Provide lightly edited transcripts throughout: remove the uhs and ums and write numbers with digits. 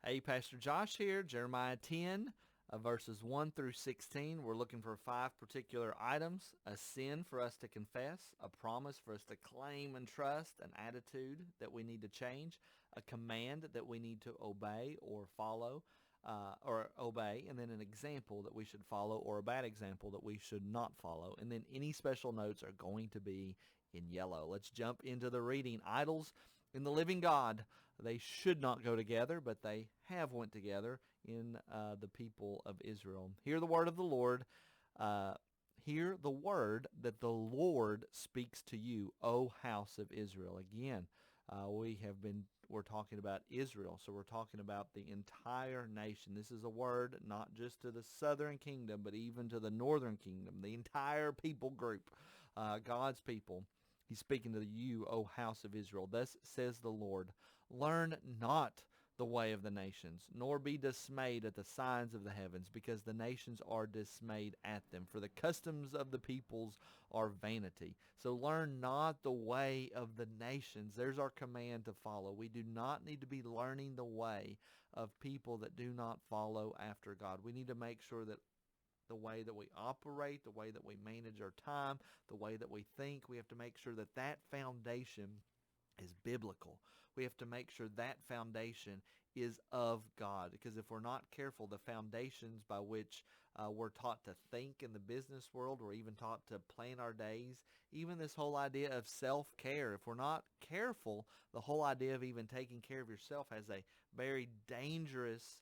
Hey, Pastor Josh here, Jeremiah 10, verses 1 through 16. We're looking for 5 particular items: a sin for us to confess, a promise for us to claim and trust, an attitude that we need to change, a command that we need to obey or follow, or obey, and then an example that we should follow or a bad example that we should not follow. And then any special notes are going to be in yellow. Let's jump into the reading. Idols in the living God, they should not go together, but they have went together in the people of Israel. Hear the word of the Lord. Uh, Hear the word that the Lord speaks to you, O house of Israel. Again, we're talking about Israel, so we're talking about the entire nation. This is a word not just to the southern kingdom, but even to the northern kingdom, the entire people group, God's people. He's speaking to you, O house of Israel. Thus says the Lord, learn not the way of the nations, nor be dismayed at the signs of the heavens, because the nations are dismayed at them. For the customs of the peoples are vanity. So learn not the way of the nations. There's our command to follow. We do not need to be learning the way of people that do not follow after God. We need to make sure that the way that we operate, the way that we manage our time, the way that we think, we have to make sure that that foundation is biblical. We have to make sure that foundation is of God, because if we're not careful, the foundations by which we're taught to think in the business world, or even taught to plan our days, even this whole idea of self-care, if we're not careful, the whole idea of even taking care of yourself has a very dangerous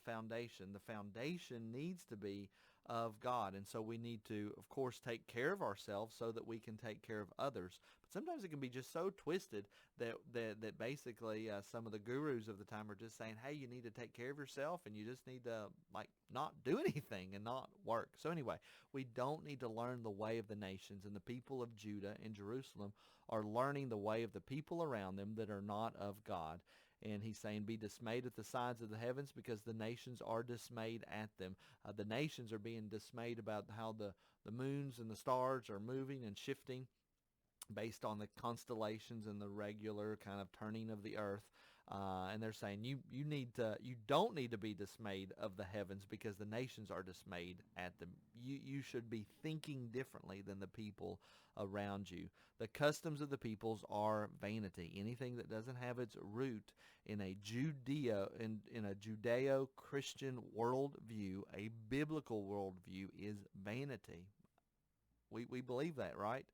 foundation. The foundation needs to be of God. And so we need to, of course, take care of ourselves so that we can take care of others. But sometimes it can be just so twisted that basically some of the gurus of the time are just saying, hey, you need to take care of yourself and you just need to not do anything and not work. So anyway, we don't need to learn the way of the nations, and the people of Judah and Jerusalem are learning the way of the people around them that are not of God. And he's saying, be dismayed at the signs of the heavens, because the nations are dismayed at them. The nations are being dismayed about how the moons and the stars are moving and shifting based on the constellations and the regular kind of turning of the earth, and they're saying you don't need to be dismayed of the heavens, because the nations are dismayed at them. You should be thinking differently than the people around you. The customs of the peoples are vanity. Anything that doesn't have its root in a in a Judeo-Christian worldview, a biblical worldview, is vanity. We believe that, right?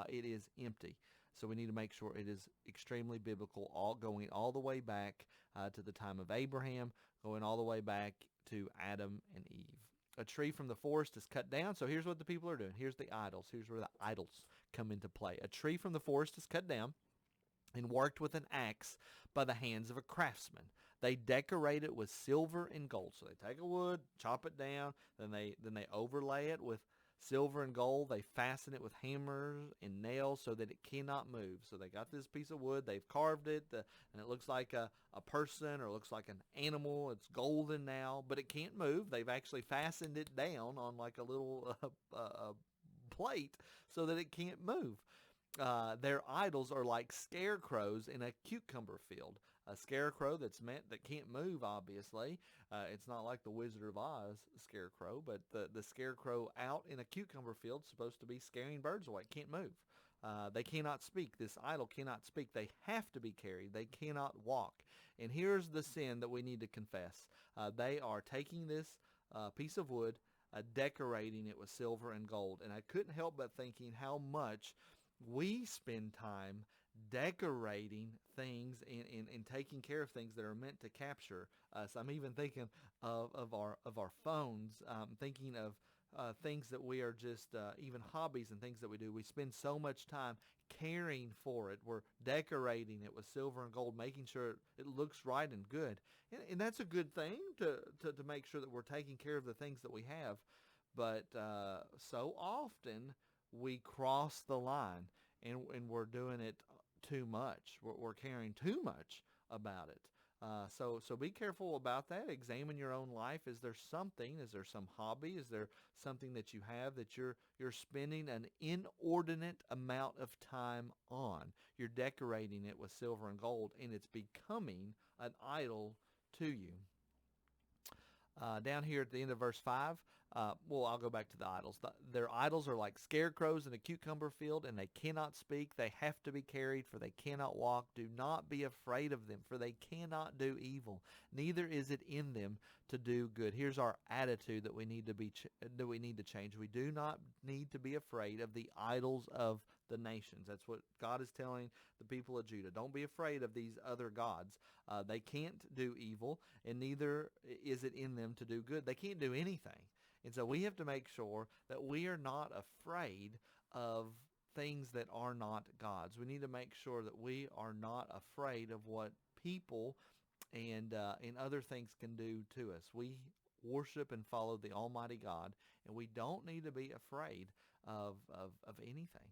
It is empty. So we need to make sure it is extremely biblical, all going all the way back to the time of Abraham, going all the way back to Adam and Eve. A tree from the forest is cut down. So here's what the people are doing. Here's the idols. Here's where the idols come into play. A tree from the forest is cut down and worked with an axe by the hands of a craftsman. They decorate it with silver and gold. So they take a wood, chop it down, then they overlay it with silver and gold. They fasten it with hammers and nails so that it cannot move. So they got this piece of wood, they've carved it, and it looks like a person, or it looks like an animal. It's golden now, but it can't move. They've actually fastened it down on like a little plate so that it can't move. Their idols are like scarecrows in a cucumber field. A scarecrow that can't move, obviously. It's not like the Wizard of Oz scarecrow, but the scarecrow out in a cucumber field is supposed to be scaring birds away. Can't move. They cannot speak. This idol cannot speak. They have to be carried. They cannot walk. And here's the sin that we need to confess. They are taking this piece of wood, decorating it with silver and gold. And I couldn't help but thinking how much we spend time decorating things and taking care of things that are meant to capture us. I'm even thinking of our phones, thinking of things that we are just, even hobbies and things that we do. We spend so much time caring for it. We're decorating it with silver and gold, making sure it looks right and good. And that's a good thing to make sure that we're taking care of the things that we have. But so often we cross the line, and we're doing it too much. We're caring too much about it. So be careful about that. Examine your own life. Is there something? Is there some hobby? Is there something that you have that you're spending an inordinate amount of time on? You're decorating it with silver and gold, and it's becoming an idol to you. Down here at the end of verse 5, I'll go back to the idols. Their idols are like scarecrows in a cucumber field, and they cannot speak. They have to be carried, for they cannot walk. Do not be afraid of them, for they cannot do evil. Neither is it in them to do good. Here's our attitude that we need to change. We do not need to be afraid of the idols of the nations. That's what God is telling the people of Judah. Don't be afraid of these other gods. They can't do evil, and neither is it in them to do good. They can't do anything. And so we have to make sure that we are not afraid of things that are not God's. We need to make sure that we are not afraid of what people and other things can do to us. We worship and follow the Almighty God, and we don't need to be afraid of anything.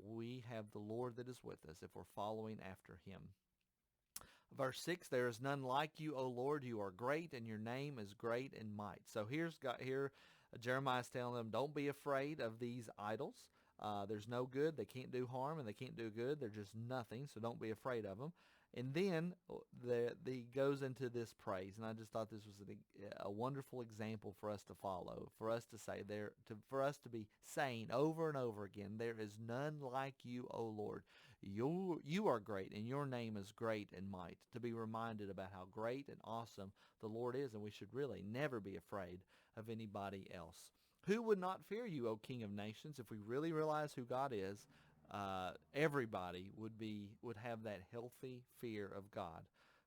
We have the Lord that is with us if we're following after him. Verse 6, there is none like you, O Lord. You are great, and your name is great in might. So Jeremiah is telling them, don't be afraid of these idols. There's no good. They can't do harm, and they can't do good. They're just nothing, so don't be afraid of them. And then he goes into this praise, and I just thought this was a wonderful example for us to follow, for us to say for us to be saying over and over again, there is none like you, O Lord. You are great, and your name is great in might. To be reminded about how great and awesome the Lord is, and we should really never be afraid of anybody else. Who would not fear you, O King of nations? If we really realize who God is, everybody would have that healthy fear of God.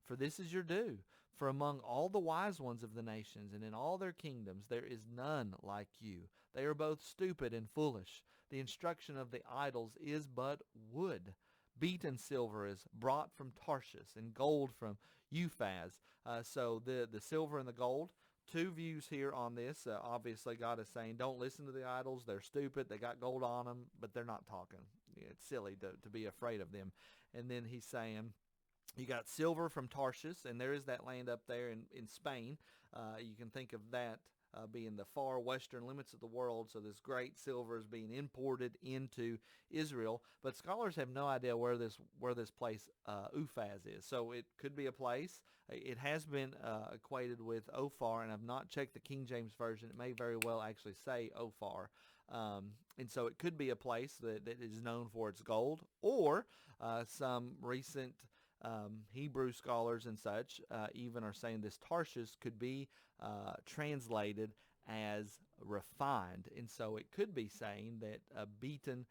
For this is your due. For among all the wise ones of the nations and in all their kingdoms, there is none like you. They are both stupid and foolish. The instruction of the idols is but wood. Beaten silver is brought from Tarshish, and gold from Uphaz. So the silver and the gold, two views here on this. Obviously, God is saying, don't listen to the idols. They're stupid. They got gold on them, but they're not talking. It's silly to be afraid of them. And then he's saying, you got silver from Tarshish, and there is that land up there in Spain. You can think of that being the far western limits of the world. So this great silver is being imported into Israel. But scholars have no idea where this place Uphaz is. So it could be a place. It has been equated with Ophir, and I've not checked the King James Version. It may very well actually say Ophir. And so it could be a place that is known for its gold, or some recent Hebrew scholars and such even are saying this Tarshish could be translated as refined. And so it could be saying that beaten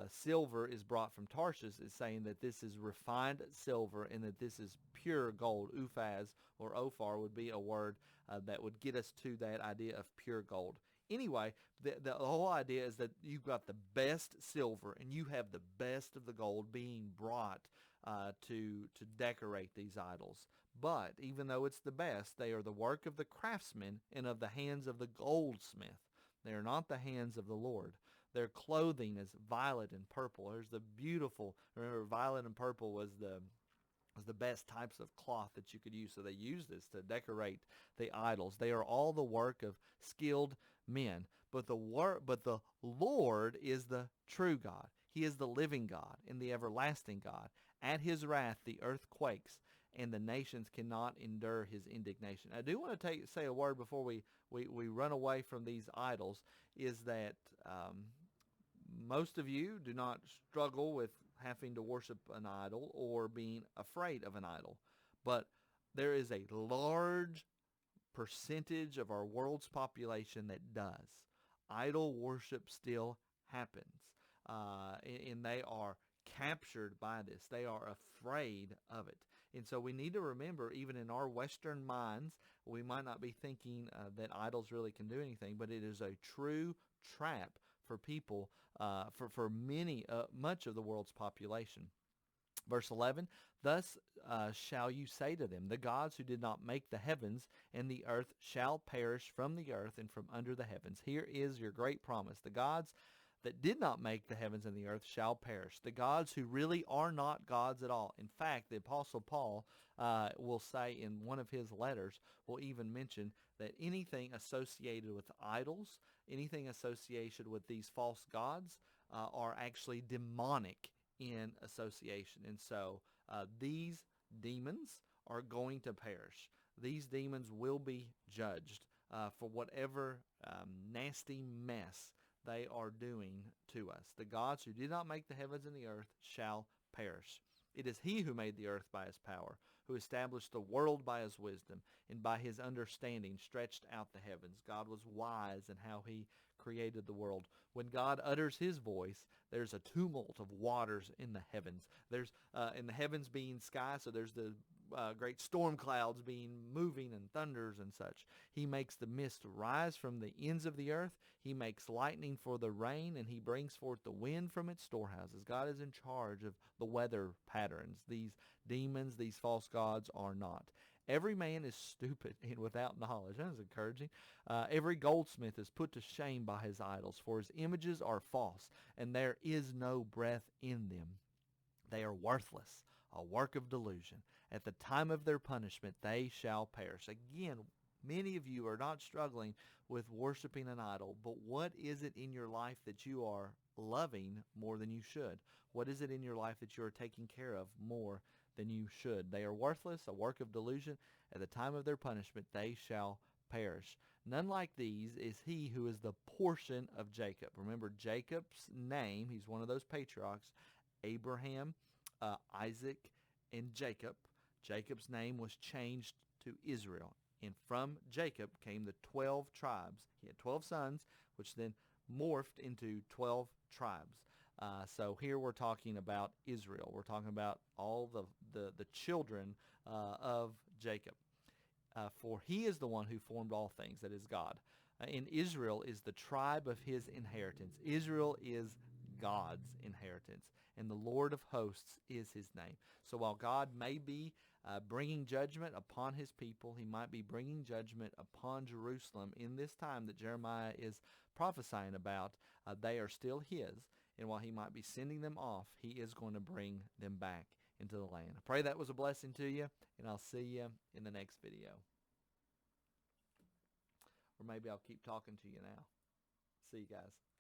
silver is brought from Tarshish. Is saying that this is refined silver and that this is pure gold. Uphaz or Ophir would be a word that would get us to that idea of pure gold. Anyway, the whole idea is that you've got the best silver and you have the best of the gold being brought to decorate these idols. But even though it's the best, they are the work of the craftsman and of the hands of the goldsmith. They are not the hands of the Lord. Their clothing is violet and purple. There's the beautiful, remember, violet and purple was the best types of cloth that you could use. So they used this to decorate the idols. They are all the work of skilled men. But the Lord is the true God. He is the living God and the everlasting God. At his wrath the earth quakes, and the nations cannot endure his indignation. I do want to say a word before we run away from these idols, is that most of you do not struggle with having to worship an idol or being afraid of an idol. But there is a large percentage of our world's population that does. Idol worship still happens. And they are captured by this. They are afraid of it. And so we need to remember, even in our Western minds, we might not be thinking that idols really can do anything, but it is a true trap for people, for much of the world's population. Verse 11, thus shall you say to them, the gods who did not make the heavens and the earth shall perish from the earth and from under the heavens. Here is your great promise. The gods that did not make the heavens and the earth shall perish. The gods who really are not gods at all. In fact, the Apostle Paul will say in one of his letters, will even mention that anything associated with idols, anything associated with these false gods are actually demonic in association. And so these demons are going to perish. these demons will be judged for whatever nasty mess they are doing to us. The gods who did not make the heavens and the earth shall perish. It is he who made the earth by his power, who established the world by his wisdom, and by his understanding stretched out the heavens. God was wise in how he created the world. When God utters his voice, there's a tumult of waters in the heavens. There's in the heavens being sky, so there's the great storm clouds being moving and thunders and such. He makes the mist rise from the ends of the earth. He makes lightning for the rain, and he brings forth the wind from its storehouses. God is in charge of the weather patterns. These demons, these false gods are not. Every man is stupid and without knowledge. That is encouraging. Every goldsmith is put to shame by his idols, for his images are false, and there is no breath in them. They are worthless, a work of delusion. At the time of their punishment, they shall perish. Again, many of you are not struggling with worshiping an idol, but what is it in your life that you are loving more than you should? What is it in your life that you are taking care of more than you should? They are worthless, a work of delusion. At the time of their punishment, they shall perish. None like these is he who is the portion of Jacob. Remember Jacob's name, he's one of those patriarchs, Abraham, Isaac, and Jacob. Jacob's name was changed to Israel. And from Jacob came the 12 tribes. He had 12 sons, which then morphed into 12 tribes. So here we're talking about Israel. We're talking about all the children of Jacob. For he is the one who formed all things, that is God. And Israel is the tribe of his inheritance. Israel is God's inheritance, and the Lord of hosts is his name. So while God may be bringing judgment upon his people, he might be bringing judgment upon Jerusalem in this time that Jeremiah is prophesying about. They are still his, and while he might be sending them off, he is going to bring them back into the land. I pray that was a blessing to you, and I'll see you in the next video. Or maybe I'll keep talking to you now. See you guys.